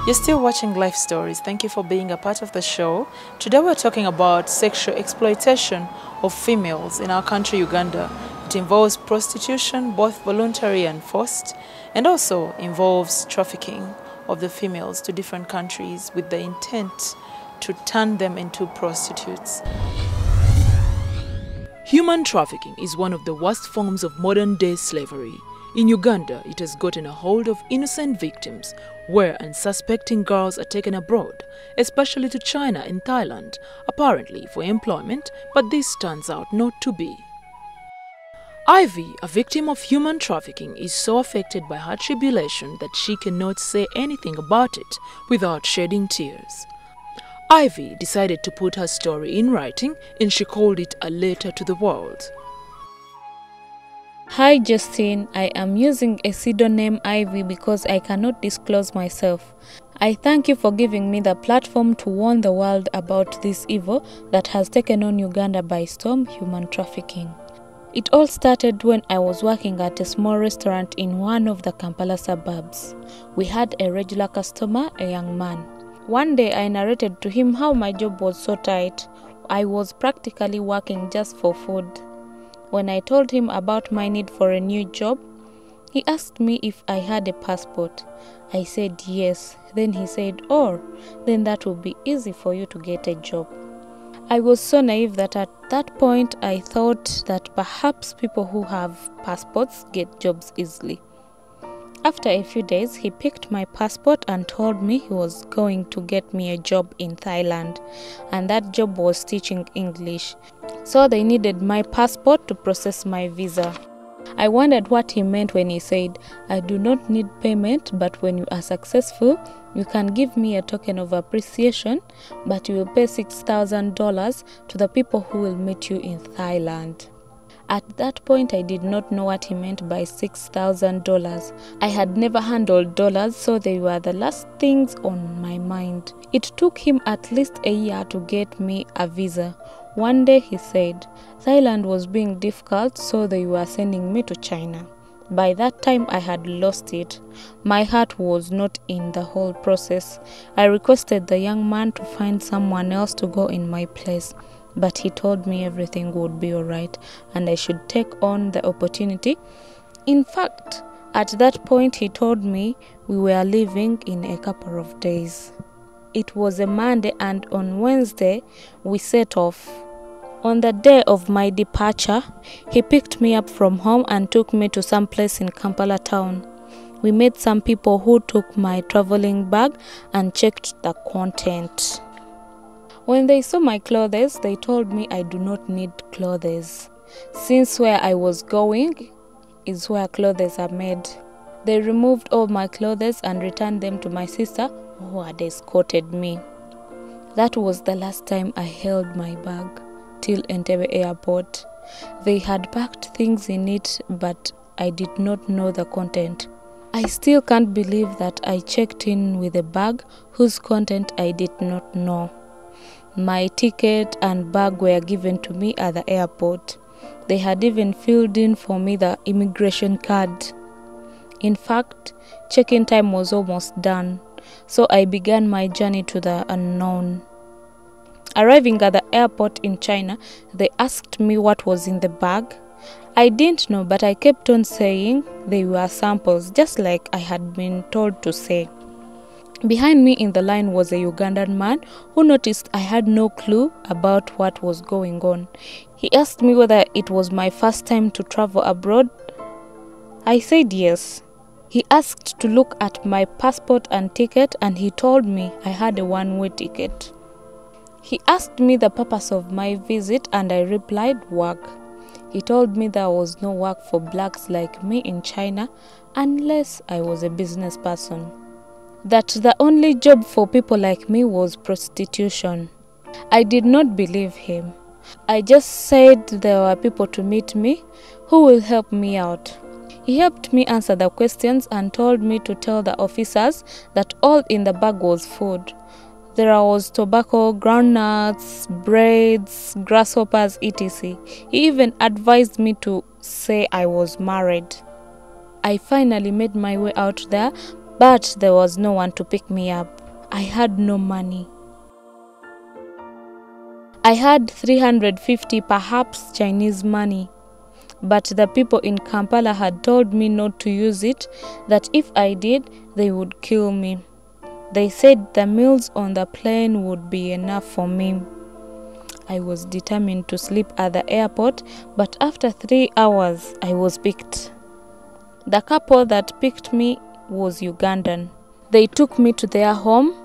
You're still watching Life Stories. Thank you for being a part of the show. Today we're talking about sexual exploitation of females in our country, Uganda. It involves prostitution, both voluntary and forced, and also involves trafficking of the females to different countries with the intent to turn them into prostitutes. Human trafficking is one of the worst forms of modern-day slavery. In Uganda, it has gotten a hold of innocent victims, where unsuspecting girls are taken abroad, especially to China and Thailand, apparently for employment, but this turns out not to be. Ivy, a victim of human trafficking, is so affected by her tribulation that she cannot say anything about it without shedding tears. Ivy decided to put her story in writing, and she called it a letter to the world. Hi Justine, I am using a pseudonym Ivy because I cannot disclose myself. I thank you for giving me the platform to warn the world about this evil that has taken on Uganda by storm, human trafficking. It all started when I was working at a small restaurant in one of the Kampala suburbs. We had a regular customer, a young man. One day I narrated to him how my job was so tight. I was practically working just for food. When I told him about my need for a new job, he asked me if I had a passport. I said yes. Then he said, "Oh, then that will be easy for you to get a job." I was so naive that at that point I thought that perhaps people who have passports get jobs easily. After a few days, he picked my passport and told me he was going to get me a job in Thailand, and that job was teaching English. So they needed my passport to process my visa. I wondered what he meant when he said, "I do not need payment, but when you are successful, you can give me a token of appreciation, but you will pay $6,000 to the people who will meet you in Thailand." At that point, I did not know what he meant by $6,000. I had never handled dollars, so they were the last things on my mind. It took him at least a year to get me a visa. One day he said, Thailand was being difficult, so they were sending me to China. By that time, I had lost it. My heart was not in the whole process. I requested the young man to find someone else to go in my place, but he told me everything would be alright and I should take on the opportunity. In fact, at that point he told me we were leaving in a couple of days. It was a Monday, and on Wednesday we set off. On the day of my departure, he picked me up from home and took me to some place in Kampala town. We met some people who took my traveling bag and checked the content. When they saw my clothes, they told me I do not need clothes, since where I was going is where clothes are made. They removed all my clothes and returned them to my sister, who had escorted me. That was the last time I held my bag till NTV airport. They had packed things in it, but I did not know the content. I still can't believe that I checked in with a bag whose content I did not know. My ticket and bag were given to me at the airport. They had even filled in for me the immigration card. In fact, check-in time was almost done, so I began my journey to the unknown. Arriving at the airport in China, they asked me what was in the bag. I didn't know, but I kept on saying they were samples, just like I had been told to say. Behind me in the line was a Ugandan man who noticed I had no clue about what was going on. He asked me whether it was my first time to travel abroad. I said yes. He asked to look at my passport and ticket, and he told me I had a one-way ticket. He asked me the purpose of my visit, and I replied work. He told me there was no work for blacks like me in China unless I was a business person. That the only job for people like me was prostitution. I did not believe him. I just said there were people to meet me who will help me out. He helped me answer the questions and told me to tell the officers that all in the bag was food. There was tobacco, groundnuts, breads, grasshoppers, etc. He even advised me to say I was married. I finally made my way out there, but there was no one to pick me up. I had no money. I had 350 perhaps Chinese money, but the people in Kampala had told me not to use it, that if I did, they would kill me. They said the meals on the plane would be enough for me. I was determined to sleep at the airport, but after 3 hours, I was picked. The couple that picked me was Ugandan. They took me to their home,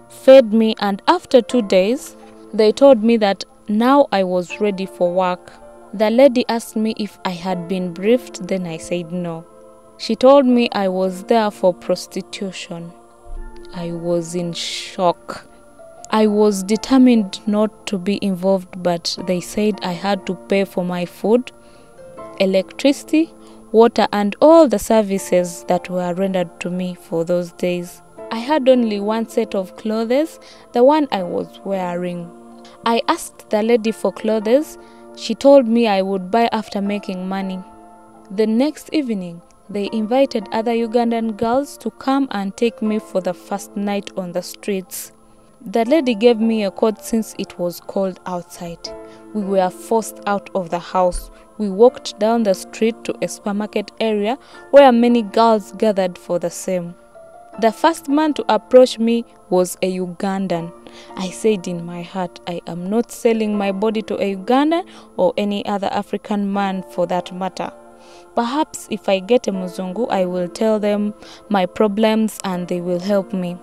fed me, and after 2 days, they told me that now I was ready for work. The lady asked me if I had been briefed, then I said no. She told me I was there for prostitution. I was in shock. I was determined not to be involved, but they said I had to pay for my food, electricity, water, and all the services that were rendered to me for those days. I had only one set of clothes, the one I was wearing. I asked the lady for clothes. She told me I would buy after making money. The next evening, they invited other Ugandan girls to come and take me for the first night on the streets. The lady gave me a coat since it was cold outside. We were forced out of the house. We walked down the street to a supermarket area where many girls gathered for the same. The first man to approach me was a Ugandan. I said in my heart, I am not selling my body to a Ugandan or any other African man for that matter. Perhaps if I get a Muzungu, I will tell them my problems and they will help me.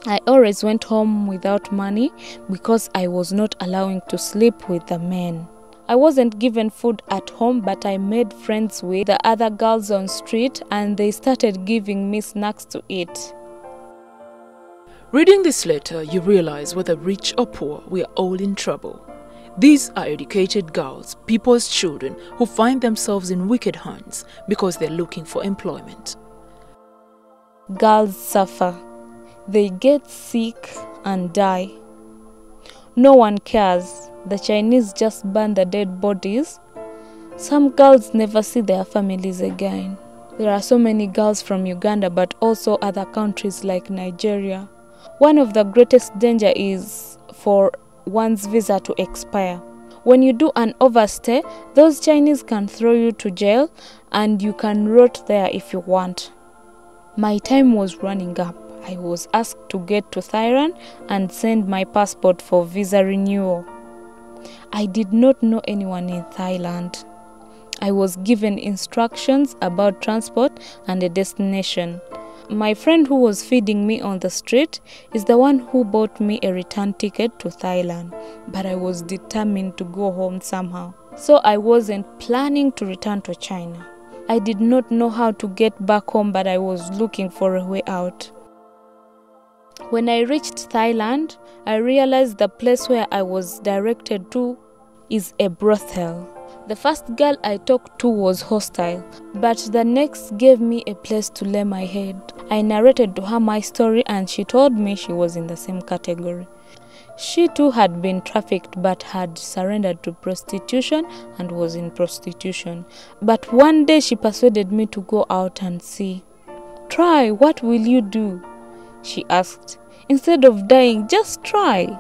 I always went home without money because I was not allowing to sleep with the men. I wasn't given food at home, but I made friends with the other girls on street and they started giving me snacks to eat. Reading this letter, you realize whether rich or poor, we are all in trouble. These are educated girls, people's children, who find themselves in wicked hands because they're looking for employment. Girls suffer. They get sick and die. No one cares. The Chinese just burn the dead bodies. Some girls never see their families again. There are so many girls from Uganda, but also other countries like Nigeria. One of the greatest danger is for one's visa to expire. When you do an overstay, those Chinese can throw you to jail and you can rot there if you want. My time was running up. I was asked to get to Thailand and send my passport for visa renewal. I did not know anyone in Thailand. I was given instructions about transport and a destination. My friend who was feeding me on the street is the one who bought me a return ticket to Thailand, but I was determined to go home somehow. So I wasn't planning to return to China. I did not know how to get back home, but I was looking for a way out. When I reached Thailand, I realized the place where I was directed to is a brothel. The first girl I talked to was hostile, but the next gave me a place to lay my head. I narrated to her my story and she told me she was in the same category. She too had been trafficked but had surrendered to prostitution and was in prostitution. But one day she persuaded me to go out and see. "Try, what will you do?" she asked. "Instead of dying, just try."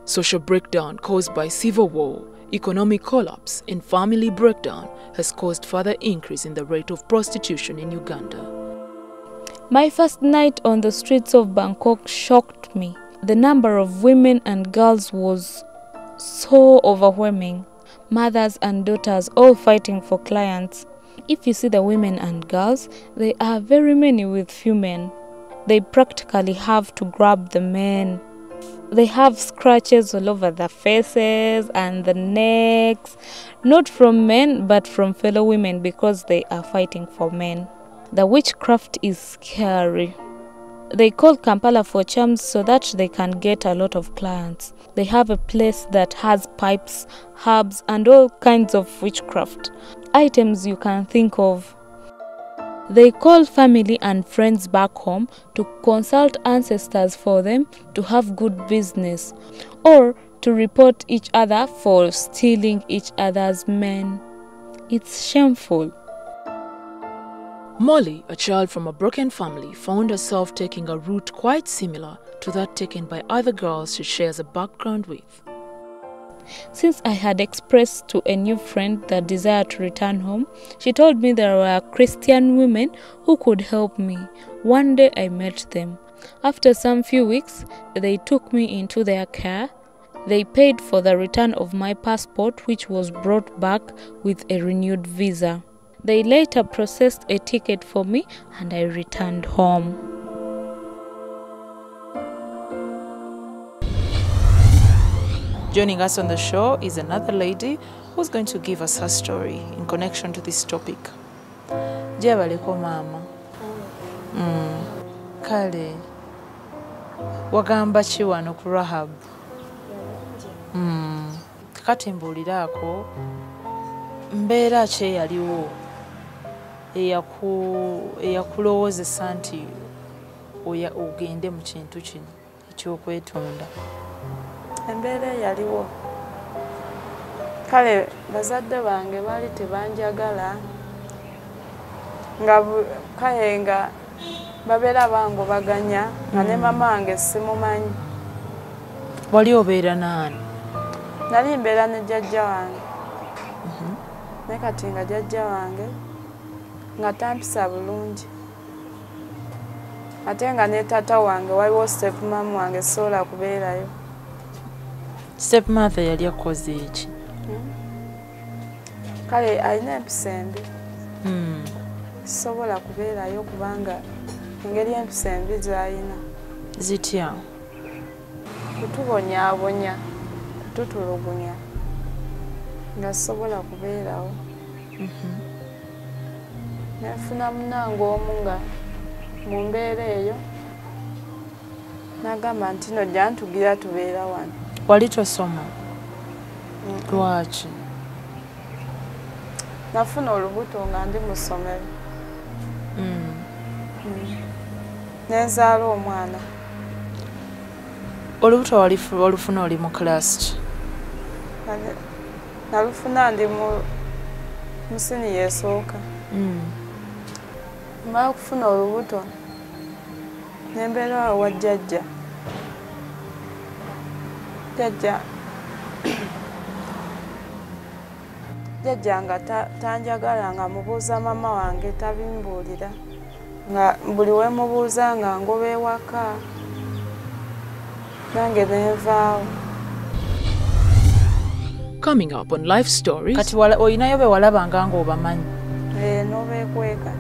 Social breakdown caused by civil war, economic collapse, and family breakdown has caused further increase in the rate of prostitution in Uganda. My first night on the streets of Bangkok shocked me. The number of women and girls was so overwhelming. Mothers and daughters all fighting for clients. If you see the women and girls, they are very many with few men. They practically have to grab the men. They have scratches all over their faces and the necks, not from men but from fellow women because they are fighting for men. The witchcraft is scary. They call Kampala for charms so that they can get a lot of clients. They have a place that has pipes, herbs, and all kinds of witchcraft items you can think of. They call family and friends back home to consult ancestors for them to have good business, or to report each other for stealing each other's men. It's shameful. Molly, a child from a broken family, found herself taking a route quite similar to that taken by other girls she shares a background with. Since I had expressed to a new friend the desire to return home, she told me there were Christian women who could help me. One day I met them. After some few weeks, they took me into their care. They paid for the return of my passport, which was brought back with a renewed visa. They later processed a ticket for me and I returned home. Joining us on the show is another lady who's going to give us her story in connection to this topic. Jabaleko mama. Kale. Wagamba chi wano ku Rahab. Kati mbuuliraako mbeera ki eyaliwo eyakulowoozesa nti ogende mu kintu kino eky'okwetonda. Embeera yaliwo. Kale bazadde bange baali tebanjagala nga babeera bangobaganya nga ne mama wange simumanyi. Wali obeera naani? Nali mbeera ne jjajja wange. Naye kati nga jjajja wange nga tampisa bulungi. Ate nga ne taata wange waliwo stepmom wange sobola kubeerayo. Stepmother yali akoze eki? Kale alina empisa embi. Sobola kubeerayo kubanga engeri empisa embi z'alina. Zitya? Kutubonyaabonya, kututulugunya nga sobola kubeerawo. Nefuna munange omu nga mu mbeera eyo n'agamba nti no jja ntugira tubeera wano. Wali tosoma? Lwaki? Nafuna olubuto nga ndi mu ssomero. Nenzaala omwana. Olubuto walufuna oli mu class ki? Nalufuna ndi mu siniya esooka. Mala okufuna olubuto ne mbeera awo wa jjajja. Jjajja nga tanjagala nga mubuuza mama wange tabimbuulira. Nga buli we mubuuza nga ngoba ewaka. Nange nenvaawo. Coming up on Life Stories. Kati oyinayo be walabanga ng'obamanyi? N'obeekweka.